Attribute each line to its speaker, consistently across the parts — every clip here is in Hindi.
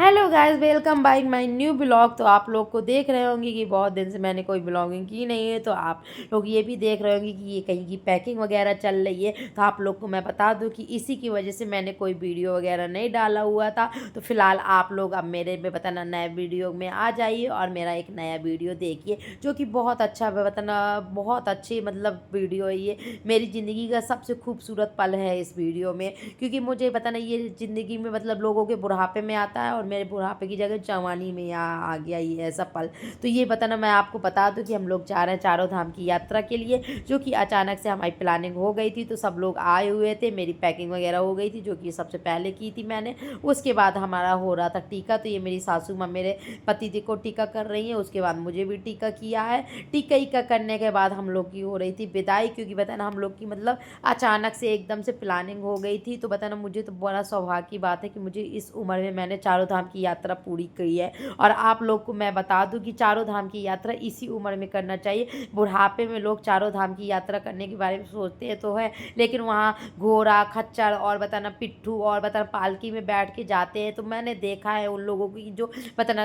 Speaker 1: Hello guys, welcome back my new blog. तो आप लोग को देख रहे होंगे कि बहुत दिन से मैंने कोई ब्लॉगिंग की नहीं है। तो आप लोग ये भी देख रहे होंगे कि ये कहीं की पैकिंग वगैरह चल रही है। तो आप लोग को मैं बता दूं कि इसी की वजह से मैंने कोई वीडियो वगैरह नहीं डाला हुआ था। तो फिलहाल आप लोग अब मेरे में बताना नए वीडियो में आ जाइए और मेरा एक नया वीडियो देखिए जो कि बहुत अच्छा बताना, बहुत अच्छी मतलब वीडियो है ये। मेरी ज़िंदगी का सबसे खूबसूरत पल है इस वीडियो में, क्योंकि मुझे पता नहीं ये ज़िंदगी में मतलब लोगों के बुढ़ापे में आता है और मेरे बुढ़ापे की जगह जवानी में यहाँ आ गया ये ऐसा पल। तो ये बताना मैं आपको बता दूं कि हम लोग जा रहे हैं चारों धाम की यात्रा के लिए, जो कि अचानक से हमारी प्लानिंग हो गई थी। तो सब लोग आए हुए थे, मेरी पैकिंग वगैरह हो गई थी जो कि सबसे पहले की थी मैंने। उसके बाद हमारा हो रहा था टीका। तो ये मेरी सासू माँ मेरे पति जी को टीका कर रही हैं, उसके बाद मुझे भी टीका किया है। टीका ईका करने के बाद हम लोग की हो रही थी विदाई, क्योंकि बताना हम लोग की मतलब अचानक से एकदम से प्लानिंग हो गई थी। तो बताना मुझे तो बड़ा सौभाग्य की बात है कि मुझे इस उम्र में मैंने चारों धाम की यात्रा पूरी की है। और आप लोग को मैं बता दूं कि चारों धाम की यात्रा इसी उम्र में करना चाहिए। बुढ़ापे में लोग चारों धाम की यात्रा करने के बारे में सोचते हैं तो है, लेकिन वहाँ घोड़ा खच्चर और बताना पिट्ठू और बताना पालकी में बैठ के जाते हैं। तो मैंने देखा है उन लोगों की जो बताना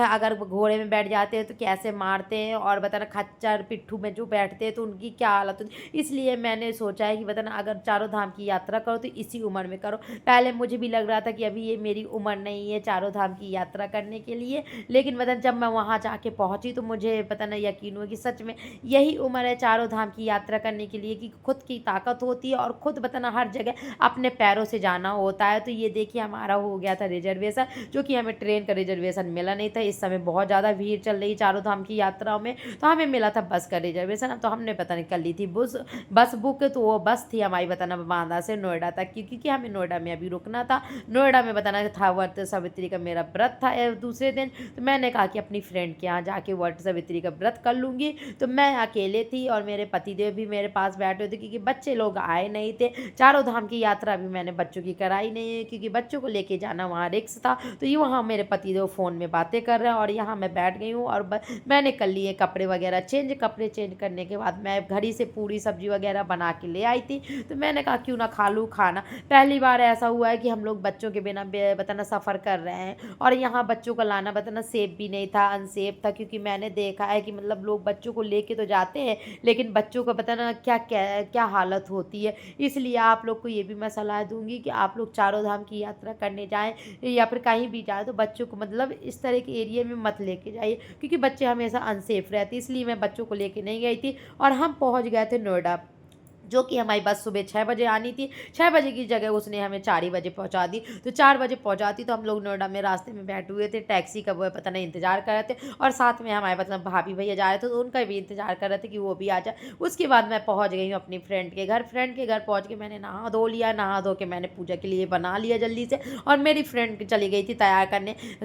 Speaker 1: अगर घोड़े में बैठ जाते हैं तो कैसे मारते हैं, और बताना खच्चर पिट्ठू में जो बैठते हैं तो उनकी क्या हालत होती है। इसलिए मैंने सोचा है कि बताना अगर चारों धाम की यात्रा करो तो इसी उम्र में करो। पहले मुझे भी लग रहा था कि अभी ये मेरी उम्र नहीं है चारों धाम की यात्रा करने के लिए, लेकिन मतलब जब मैं वहाँ जाके पहुँची तो मुझे पता नहीं यकीन हुआ कि सच में यही उम्र है चारों धाम की यात्रा करने के लिए, कि खुद की ताकत होती है और खुद बताना हर जगह अपने पैरों से जाना होता है। तो ये देखिए हमारा हो गया था रिजर्वेशन, जो कि हमें ट्रेन का रिजर्वेशन मिला नहीं था। इस समय बहुत ज़्यादा भीड़ चल रही चारों धाम की यात्राओं में, तो हमें मिला था बस का रिजर्वेशन। तो हमने पता नहीं कर ली थी बस बुक। तो वो बस थी हमारी बताना बांदा से नोएडा तक की, क्योंकि हमें नोएडा में अभी रुकना था। नोएडा में बताना था वट सावित्री का मेरा व्रत था दूसरे दिन। तो मैंने कहा कि अपनी फ्रेंड के यहाँ जाके वट सावित्री का व्रत कर लूँगी। तो मैं अकेले थी और मेरे पतिदेव भी मेरे पास बैठे हुए थे, क्योंकि बच्चे लोग आए नहीं थे। चारों धाम की यात्रा भी मैंने बच्चों की कराई नहीं है, क्योंकि बच्चों को लेके जाना वहाँ रिस्क था। तो ये वहाँ मेरे पतिदेव फ़ोन में बातें कर रहे हैं और यहाँ मैं बैठ गई हूँ और मैंने कर लिए कपड़े वगैरह चेंज। कपड़े चेंज करने के बाद मैं घड़ी से पूरी सब्जी वगैरह बना के ले आई थी। तो मैंने कहा क्यों ना खा लूँ खाना। पहली बार ऐसा हुआ है कि हम लोग बच्चों के बिना बताना सफ़र कर रहे हैं, और यहाँ बच्चों को लाना बताना सेफ भी नहीं था, अनसेफ था। क्योंकि मैंने देखा है कि मतलब लोग बच्चों को लेके तो जाते हैं, लेकिन बच्चों को बताना क्या क्या क्या हालत होती है। इसलिए आप लोग को ये भी मैं सलाह दूंगी कि आप लोग चारों धाम की यात्रा करने जाएं या फिर कहीं भी जाए तो बच्चों को मतलब इस तरह के एरिया में मत लेके जाइए, क्योंकि बच्चे हमेशा अनसेफ रहते। इसलिए मैं बच्चों को लेके नहीं गई थी और हम पहुँच गए थे नोएडा, जो कि हमारी बस सुबह 6 बजे आनी थी। 6 बजे की जगह उसने हमें 4 ही बजे पहुँचा दी। तो 4 बजे पहुँचाती तो हम लोग नोएडा में रास्ते में बैठे हुए थे, टैक्सी का वो पता नहीं इंतज़ार कर रहे थे, और साथ में हमारे मतलब भाभी भैया जा रहे थे तो उनका भी इंतज़ार कर रहे थे कि वो भी आ जाए। उसके बाद मैं पहुँच गई हूँ अपनी फ्रेंड के घर। फ्रेंड के घर पहुँच के मैंने नहा धो लिया, नहा धो के मैंने पूजा के लिए बना लिया जल्दी से, और मेरी फ्रेंड चली गई थी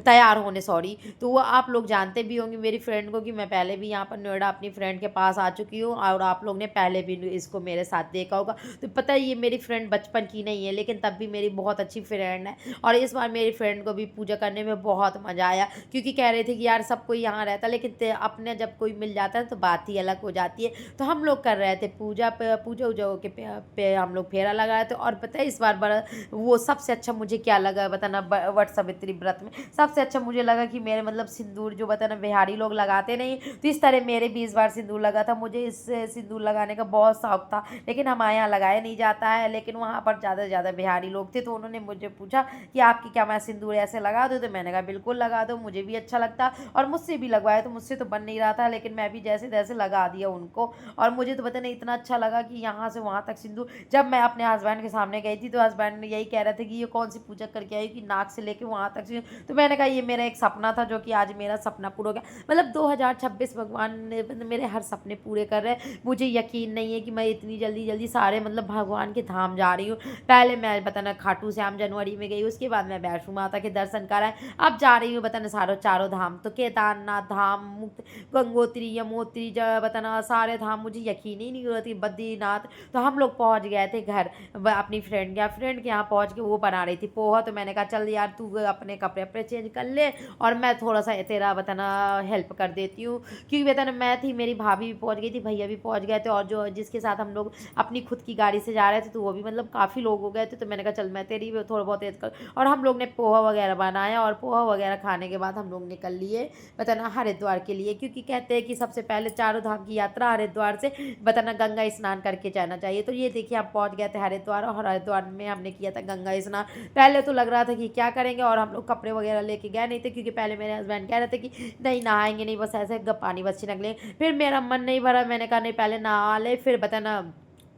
Speaker 1: तैयार होने सॉरी। तो वो आप लोग जानते भी होंगे मेरी फ्रेंड को कि मैं पहले भी यहाँ पर नोएडा अपनी फ्रेंड के पास आ चुकी हूँ, और आप लोग ने पहले भी इसको मेरे साथ देखा होगा। तो पता है ये मेरी फ्रेंड बचपन की नहीं है, लेकिन तब भी मेरी बहुत अच्छी फ्रेंड है। और इस बार मेरी फ्रेंड को भी पूजा करने में बहुत मज़ा आया, क्योंकि कह रहे थे कि यार सब कोई यहाँ रहता, लेकिन अपने जब कोई मिल जाता है तो बात ही अलग हो जाती है। तो हम लोग कर रहे थे पूजा पूजा उजा के पे हम लोग फेरा लगा रहे थे। और पता है इस बार बड़ा वो सबसे अच्छा मुझे क्या लगा बताना, वट सावित्री व्रत में सबसे अच्छा मुझे लगा कि मेरे मतलब सिंदूर जो बताना बिहारी लोग लगाते नहीं, तो इस तरह मेरे भी इस बार सिंदूर लगा था। मुझे इस सिंदूर लगाने का बहुत शौक था, लेकिन हमारे यहाँ लगाया नहीं जाता है। लेकिन वहाँ पर ज़्यादा से ज़्यादा बिहारी लोग थे, तो उन्होंने मुझे पूछा कि आपकी क्या मैं सिंदूर ऐसे लगा दूँ। तो मैंने कहा बिल्कुल लगा दो, मुझे भी अच्छा लगता। और मुझसे भी लगवाया, तो मुझसे तो बन नहीं रहा था, लेकिन मैं भी जैसे तैसे लगा दिया उनको। और मुझे तो पता नहीं इतना अच्छा लगा कि यहाँ से वहाँ तक सिंदूर। जब मैं अपने हस्बैंड के सामने गई थी तो हस्बैंड ने यही कह रहे थे कि ये कौन सी पूजा करके आई कि नाक से लेके वहाँ तक सिंदूर। तो मैंने कहा ये मेरा एक सपना था, जो कि आज मेरा सपना पूरा हो गया। मतलब 2026 भगवान ने मतलब मेरे हर सपने पूरे कर रहे हैं। मुझे यकीन नहीं है कि मैं इतनी जल्दी जल्दी सारे मतलब भगवान के धाम जा रही हूँ। पहले मैं बताना खाटू श्याम जनवरी में गई, उसके बाद मैं वैष्णो माता के दर्शन कराए, अब जा रही हूँ बताना चारों धाम। तो केदारनाथ धाम, मुक्त गंगोत्री, यमोत्री, बताना सारे धाम मुझे यकीन ही नहीं हो रही थी, बद्रीनाथ। तो हम लोग पहुँच गए थे घर अपनी फ्रेंड के यहाँ पहुँच के वो बना रही थी पोहा। तो मैंने कहा चल यार तू अपने कपड़े अपने चेंज कर ले और मैं थोड़ा सा तेरा बताना हेल्प कर देती हूँ, क्योंकि बताना मैं थी, मेरी भाभी भी पहुँच गई थी, भैया भी पहुँच गए थे, और जो जिसके साथ हम लोग अपनी खुद की गाड़ी से जा रहे थे, तो वो भी मतलब काफ़ी लोग हो गए थे, तो मैंने कहा चल मैं तेरी भी थोड़ा बहुत एज कर। और हम लोग ने पोहा वगैरह बनाया, और पोहा वगैरह खाने के बाद हम लोग निकल लिए बताना हरिद्वार के लिए, क्योंकि कहते हैं कि सबसे पहले चारों धाम की यात्रा हरिद्वार से बताना गंगा स्नान करके जाना चाहिए। तो ये देखिए हम पहुंच गए थे हरिद्वार, और हरिद्वार में हमने किया था गंगा स्नान। पहले तो लग रहा था कि क्या करेंगे, और हम लोग कपड़े वगैरह लेके गए नहीं थे, क्योंकि पहले मेरे हस्बैंड कह रहे थे कि नहीं नहाएंगे नहीं, बस ऐसे पानी बस छिड़क लेंगे। फिर मेरा मन नहीं भरा, मैंने कहा नहीं पहले नहा ले फिर बताना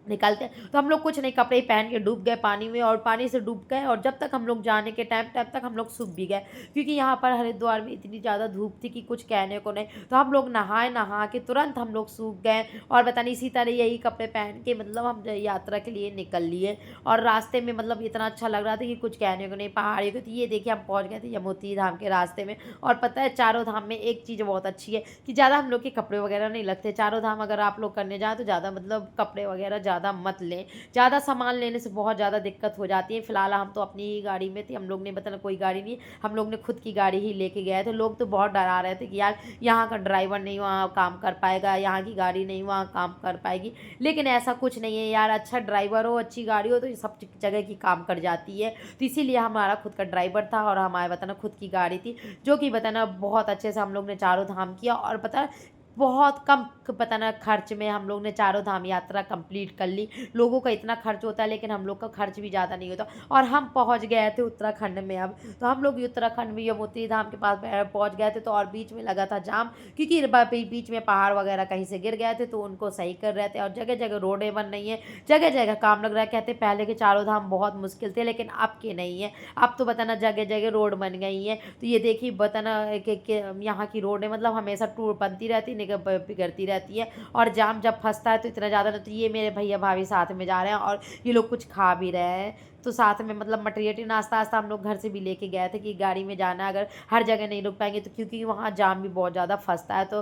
Speaker 1: निकलते। तो हम लोग कुछ नहीं, कपड़े ही पहन के डूब गए पानी में, और पानी से डूब गए, और जब तक हम लोग जाने के टाइम तक हम लोग सूख भी गए, क्योंकि यहाँ पर हरिद्वार में इतनी ज़्यादा धूप थी कि कुछ कहने को नहीं। तो हम लोग नहा के तुरंत हम लोग सूख गए, और पता नहीं इसी तरह यही कपड़े पहन के मतलब हम यात्रा के लिए निकल लिए। और रास्ते में मतलब इतना अच्छा लग रहा था कि कुछ कहने को नहीं, पहाड़ी को। तो ये देखिए हम पहुँच गए थे यमुनोत्री धाम के रास्ते में। और पता है चारों धाम में एक चीज़ बहुत अच्छी है कि ज़्यादा हम लोग के कपड़े वगैरह नहीं लगते। चारों धाम अगर आप लोग करने जाएँ तो ज़्यादा मतलब कपड़े वगैरह ज़्यादा मत लें, ज़्यादा सामान लेने से बहुत ज़्यादा दिक्कत हो जाती है। फिलहाल हम तो अपनी ही गाड़ी में थे, हम लोग ने मतलब कोई गाड़ी नहीं, हम लोग ने खुद की गाड़ी ही लेके गए थे। लोग तो बहुत डरा रहे थे कि यार यहाँ का ड्राइवर नहीं वहाँ काम कर पाएगा, यहाँ की गाड़ी नहीं वहाँ काम कर पाएगी, लेकिन ऐसा कुछ नहीं है यार। अच्छा ड्राइवर हो, अच्छी गाड़ी हो, तो ये सब जगह की काम कर जाती है। तो इसीलिए हमारा खुद का ड्राइवर था, और हमारे बताना खुद की गाड़ी थी, जो कि बताना बहुत अच्छे से हम लोग ने चारों धाम किया। और पता बहुत कम पता ना खर्च में हम लोग ने चारों धाम यात्रा कंप्लीट कर ली। लोगों का इतना खर्च होता है, लेकिन हम लोग का खर्च भी ज़्यादा नहीं होता। और हम पहुंच गए थे उत्तराखंड में। अब तो हम लोग उत्तराखंड में यमुनोत्री धाम के पास पहुंच गए थे, तो और बीच में लगा था जाम, क्योंकि बीच में पहाड़ वगैरह कहीं से गिर गए थे, तो उनको सही कर रहे थे। और जगह जगह रोडें बन रही हैं, जगह जगह काम लग रहा है। कहते पहले के चारों धाम बहुत मुश्किल थे, लेकिन अब के नहीं है। अब तो बताना जगह जगह रोड बन गई है। तो ये देखिए बताना यहाँ की रोडें मतलब हमेशा टूट बनती रहती, बिगड़ती रहती है। और जाम जब फंसता है तो इतना ज़्यादा नहीं। तो ये मेरे भैया भाभी साथ में जा रहे हैं, और ये लोग कुछ खा भी रहे हैं। तो साथ में मतलब मटेरियल नाश्ता वास्ता हम लोग घर से भी लेके गए थे कि गाड़ी में जाना है, अगर हर जगह नहीं रुक पाएंगे तो, क्योंकि वहाँ जाम भी बहुत ज़्यादा फंसता है। तो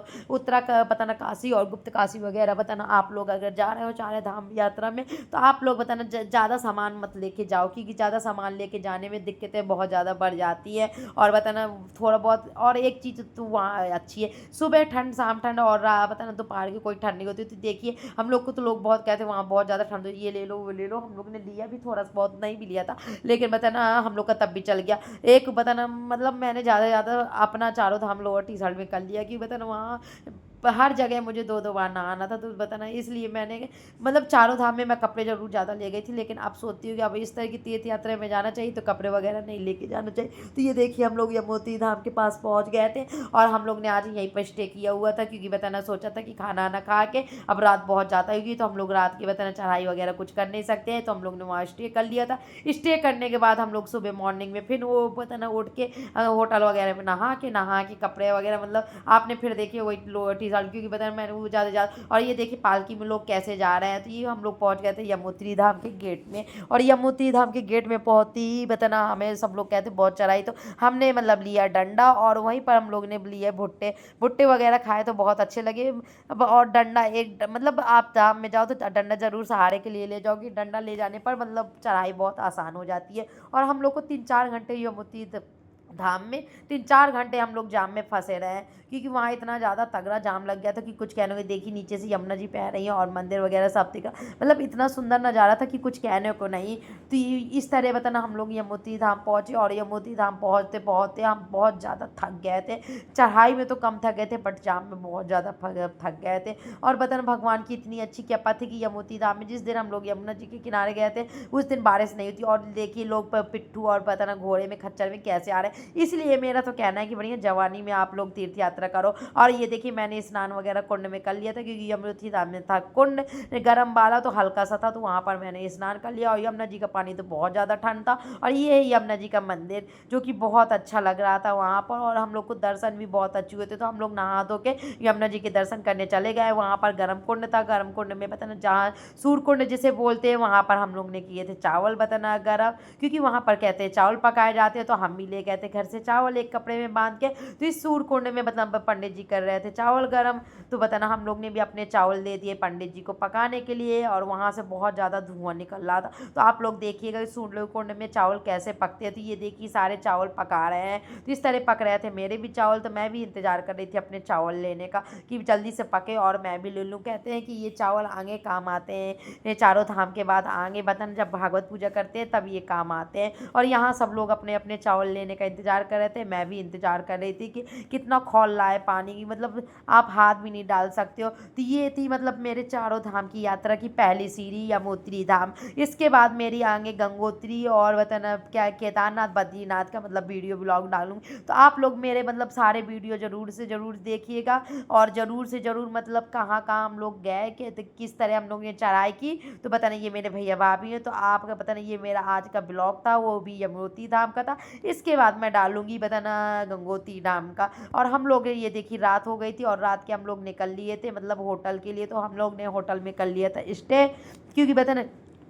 Speaker 1: बताना काशी और गुप्त काशी वगैरह बताना आप लोग अगर जा रहे हो चारों धाम यात्रा में, तो आप लोग बताना ज़्यादा सामान मत लेके जाओ, क्योंकि ज़्यादा सामान लेके जाने में दिक्कतें बहुत ज़्यादा बढ़ जाती है। और बताना थोड़ा बहुत, और एक चीज़ तो वहाँ अच्छी है, सुबह ठंड शाम ठंड, और बताना दोपहर की कोई ठंड नहीं होती। तो देखिए हम लोग को तो लोग बहुत कहते हैं वहाँ बहुत ज़्यादा ठंड होती है, ये ले लो वो ले लो। हम लोग ने लिया भी थोड़ा बहुत, नहीं भी लिया था, लेकिन बताना हम लोग का तब भी चल गया। एक बताना मतलब मैंने ज़्यादा ज़्यादा अपना चारों धाम लोअर टी शर्ट में कर लिया, कि बताना वहाँ हर जगह मुझे 2-2 बार नहाना था। तो बताना इसलिए मैंने मतलब चारों धाम में मैं कपड़े ज़रूर ज़्यादा ले गई थी, लेकिन अब सोचती हूँ कि अब इस तरह की तीर्थ यात्रा में जाना चाहिए तो कपड़े वगैरह नहीं लेके जाना चाहिए। तो ये देखिए हम लोग यमुनोत्री धाम के पास पहुँच गए थे, और हम लोग ने आज यहीं पर स्टे किया हुआ था, क्योंकि बताना सोचा था कि खाना ना खा के अब रात बहुत ज़्यादा होगी, तो हम लोग रात की बताना चढ़ाई वगैरह कुछ कर नहीं सकते हैं। तो हम लोग ने वहाँ स्टे कर लिया था। स्टे करने के बाद हम लोग सुबह मॉर्निंग में फिर वो बताना उठ के होटल वगैरह में नहा के कपड़े वगैरह मतलब आपने फिर देखिए वही लोअर टी शर्ट, क्योंकि बताना मैंने वो ज़्यादा। और ये देखिए पालकी में लोग कैसे जा रहे हैं। तो ये हम लोग पहुँच गए थे यमुनोत्री धाम के गेट में, और यमुनोत्री धाम के गेट में पहुँचते ही बताना हमें सब लोग कहते बहुत चढ़ाई। तो हमने मतलब लिया डंडा, और वहीं पर हम लोग ने लिए भुट्टे भुट्टे वगैरह खाए, तो बहुत अच्छे लगे। और डंडा एक मतलब आप धाम में जाओ तो डंडा जरूर सहारे के लिए ले जाओगी, डंडा ले जाने पर मतलब चढ़ाई बहुत आसान हो जाती है। और हम लोग को 3-4 घंटे यमुनोत्री धाम में 3-4 घंटे हम लोग जाम में फंसे रहे, क्योंकि वहाँ इतना ज़्यादा तगड़ा जाम लग गया था कि कुछ कहने को। देखी नीचे से यमुना जी बह रही है, और मंदिर वगैरह सब दिखा, मतलब इतना सुंदर नज़ारा था कि कुछ कहने को नहीं। तो इस तरह बताना हम लोग यमुनोत्री धाम पहुँचे, और यमुनोत्री धाम पहुँचते पहुँचते हम बहुत ज़्यादा थक गए थे। चढ़ाई में तो कम थक गए थे, बट जाम में बहुत ज़्यादा थक गए थे। और बताना भगवान की इतनी अच्छी कृपा थी कि यमुनोत्री धाम में जिस दिन हम लोग यमुना जी के किनारे गए थे उस दिन बारिश नहीं हुई थी। और देखिए लोग पिट्ठू और बताना घोड़े में खच्चर में कैसे आ रहे हैं। इसलिए मेरा तो कहना है कि बढ़िया जवानी में आप लोग तीर्थ यात्रा करो। और ये देखिए मैंने स्नान वगैरह कुंड में कर लिया था, क्योंकि यमुनोत्री धाम में था कुंड गर्म वाला, तो हल्का सा था, तो वहाँ पर मैंने स्नान कर लिया। और यमुना जी का पानी तो बहुत ज़्यादा ठंड था। और ये है यमुना जी का मंदिर, जो कि बहुत अच्छा लग रहा था वहाँ पर, और हम लोग को दर्शन भी बहुत अच्छे हुए थे। तो हम लोग नहा धो के यमुना जी के दर्शन करने चले गए। वहाँ पर गर्म कुंड था, गर्म कुंड में बताना जहाँ सूर्यकुंड जिसे बोलते हैं, वहाँ पर हम लोग ने किए थे चावल बताना गर्म, क्योंकि वहाँ पर कहते हैं चावल पकाए जाते हैं। तो हम भी ले गए थे घर से चावल एक कपड़े में बांध के, तो इस सूर कुंड में मतलब पंडित जी कर रहे थे चावल गर्म। तो बताना हम लोग ने भी अपने चावल दे दिए पंडित जी को पकाने के लिए, और वहाँ से बहुत ज़्यादा धुआं निकल रहा था। तो आप लोग देखिएगा इस सूर कुंड में चावल कैसे पकते हैं। तो ये देखिए सारे चावल पका रहे हैं, तो इस तरह पक रहे थे मेरे भी चावल। तो मैं भी इंतज़ार कर रही थी अपने चावल लेने का कि जल्दी से पके और मैं भी ले लूँ। कहते हैं कि ये चावल आगे काम आते हैं, ये चारों धाम के बाद आगे बतन जब भागवत पूजा करते हैं तब ये काम आते हैं। और यहाँ सब लोग अपने अपने चावल लेने का इंतज़ार कर रहे थे, मैं भी इंतज़ार कर रही थी कि कितना खौल रहा है पानी की, मतलब आप हाथ भी नहीं डाल सकते हो। तो ये थी मतलब मेरे चारों धाम की यात्रा की पहली सीढ़ी यमुनोत्री धाम। इसके बाद मेरी आगे गंगोत्री और वतन क्या केदारनाथ बद्रीनाथ का मतलब वीडियो ब्लॉग डालूंगी। तो आप लोग मेरे मतलब सारे वीडियो ज़रूर से ज़रूर देखिएगा, और ज़रूर से ज़रूर मतलब कहाँ कहाँ हम लोग गए कि तो किस तरह हम लोग ने चढ़ाई की। तो पता नहीं ये मेरे भैया भाभी हैं। तो आपका पता नहीं ये मेरा आज का ब्लॉग था, वो भी यमुनोत्री धाम का था। इसके बाद मैं डालूंगी बताना गंगोत्री धाम का। और हम लोग ये देखिए रात हो गई थी और रात के हम लोग निकल लिए थे मतलब होटल के लिए। तो हम लोग ने होटल में कर लिया था स्टे, क्योंकि बताना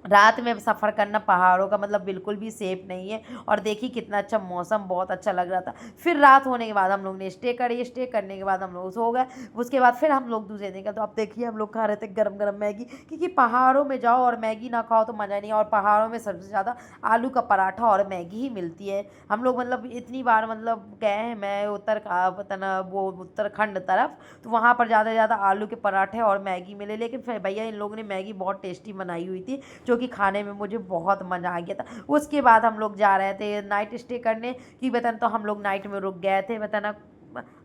Speaker 1: रात में सफ़र करना पहाड़ों का मतलब बिल्कुल भी सेफ नहीं है। और देखिए कितना अच्छा मौसम, बहुत अच्छा लग रहा था। फिर रात होने के बाद हम लोग ने स्टे करी, स्टे करने के बाद हम लोग सो गए। उसके बाद फिर हम लोग दूसरे दिन का, तो अब देखिए हम लोग खा रहे थे गरम गरम मैगी, क्योंकि पहाड़ों में जाओ और मैगी ना खाओ तो मज़ा नहीं। और पहाड़ों में सबसे ज़्यादा आलू का पराठा और मैगी ही मिलती है। हम लोग मतलब इतनी बार मतलब गए हैं, मैं उत्तर का पता ना वो उत्तराखंड तरफ, तो वहाँ पर ज़्यादा से ज़्यादा आलू के पराठे और मैगी मिले। लेकिन फिर भैया इन लोगों ने मैगी बहुत टेस्टी बनाई हुई थी, जो कि खाने में मुझे बहुत मज़ा आ गया था। उसके बाद हम लोग जा रहे थे नाइट स्टे करने की बताना। तो हम लोग नाइट में रुक गए थे बताना।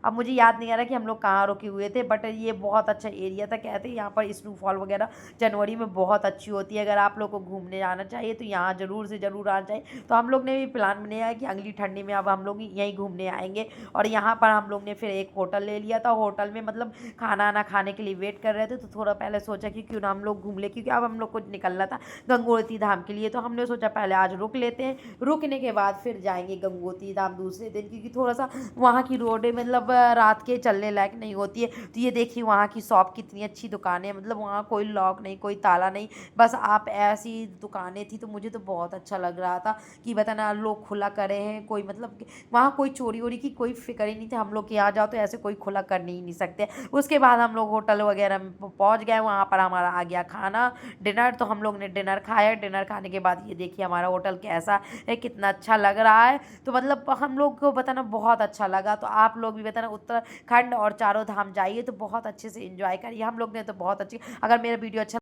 Speaker 1: अब मुझे याद नहीं आ रहा कि हम लोग कहाँ रुके हुए थे, बट ये बहुत अच्छा एरिया था। कहते हैं यहाँ पर स्नोफॉल वगैरह जनवरी में बहुत अच्छी होती है। अगर आप लोग को घूमने जाना चाहिए तो यहाँ ज़रूर से ज़रूर आना चाहिए। तो हम लोग ने भी प्लान बनाया है कि अगली ठंडी में अब हम लोग यहीं घूमने आएंगे। और यहाँ पर हम लोग ने फिर एक होटल ले लिया था। होटल में मतलब खाना ना खाने के लिए वेट कर रहे थे, तो थोड़ा पहले सोचा कि क्यों ना हम लोग घूम ले, क्योंकि अब हम लोग को निकलना था गंगोत्री धाम के लिए। तो हमने सोचा पहले आज रुक लेते हैं, रुकने के बाद फिर जाएंगे गंगोत्री धाम दूसरे दिन, क्योंकि थोड़ा सा वहाँ की रोडें मतलब रात के चलने लायक नहीं होती है। तो ये देखिए वहाँ की शॉप कितनी अच्छी दुकानें, मतलब वहाँ कोई लॉक नहीं, कोई ताला नहीं, बस आप ऐसी दुकानें थी। तो मुझे तो बहुत अच्छा लग रहा था कि बताना लोग खुला करे हैं, कोई मतलब वहाँ कोई चोरी वोरी की कोई फिक्र ही नहीं थी। हम लोग के यहाँ जाओ तो ऐसे कोई खुला कर नहीं सकते। उसके बाद हम लोग होटल वगैरह में पहुँच गए, वहाँ पर हमारा आ गया खाना डिनर। तो हम लोग ने डिनर खाया, डिनर खाने के बाद ये देखिए हमारा होटल कैसा है, कितना अच्छा लग रहा है। तो मतलब हम लोग को बताना बहुत अच्छा लगा। तो आप लोग भी बताना उत्तराखंड और चारों धाम जाइए तो बहुत अच्छे से एंजॉय करिए। हम लोग ने तो बहुत अच्छी, अगर मेरा वीडियो अच्छा